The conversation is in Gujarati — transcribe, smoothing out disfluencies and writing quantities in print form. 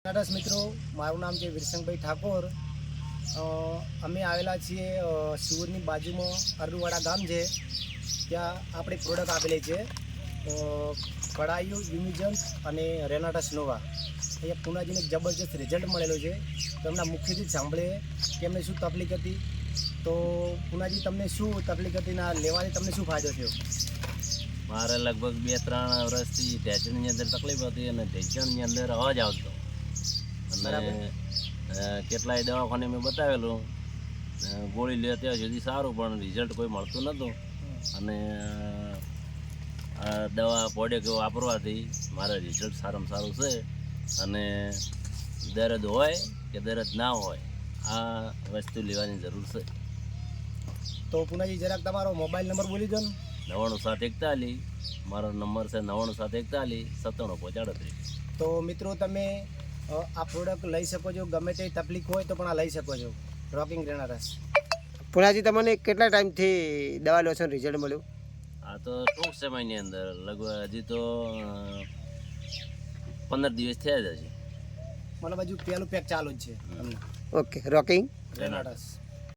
નમસ્કાર મિત્રો, મારું નામ છે વિરસંગભાઈ ઠાકોર. અમે આવેલા છીએ શિવરની બાજુમાં અરડુવાડા ગામ છે. ત્યાં આપણે પ્રોડક્ટ આપેલી છે કડાયુ યુમિજન્ટ અને રેનાટા સ્નોવા. અહીંયા પુનાજીને જબરજસ્ત રિઝલ્ટ મળેલું છે. તો એમના મુખ્યથી સાંભળીએ કે એમને શું તકલીફ હતી. તો પુનાજી, તમને શું તકલીફ હતી ને લેવાથી તમને શું ફાયદો થયો? મારે લગભગ 2-3 વર્ષથી ઢેચણની અંદર તકલીફ હતી અને ઢેચણની અંદર અવાજ આવતો અને કેટલાય દવાખાને મેં બતાવેલું, ગોળી લે ત્યાં સુધી સારું, પણ રિઝલ્ટ કોઈ મળતું નહોતું. અને આ દવા પ્રોડક્ટ વાપરવાથી મારે રિઝલ્ટ સારામાં સારું છે. અને દર્દ હોય કે દર્દ ના હોય, આ વસ્તુ લેવાની જરૂર છે. તો પુનાજી, જરાક તમારો મોબાઈલ નંબર બોલી દો ને. 9741, મારો નંબર છે 9741 9735. તો મિત્રો, તમે આ પ્રોડક્ટ લઈ શકો છો. ગમે તે તકલીફ હોય તો પણ આ લઈ શકો છો. રોકિંગ રેનાટસ. પુનાજી, તમને કેટલા ટાઈમથી દવા લો છો, રિઝલ્ટ મળ્યું? આ તો ટૂંક સમયની અંદર, લગભગ હજી તો 15 દિવસ થયા જ હજી. મતલબ હજુ પહેલું પેક ચાલુ જ છે. Okay, rocking રેનાટસ.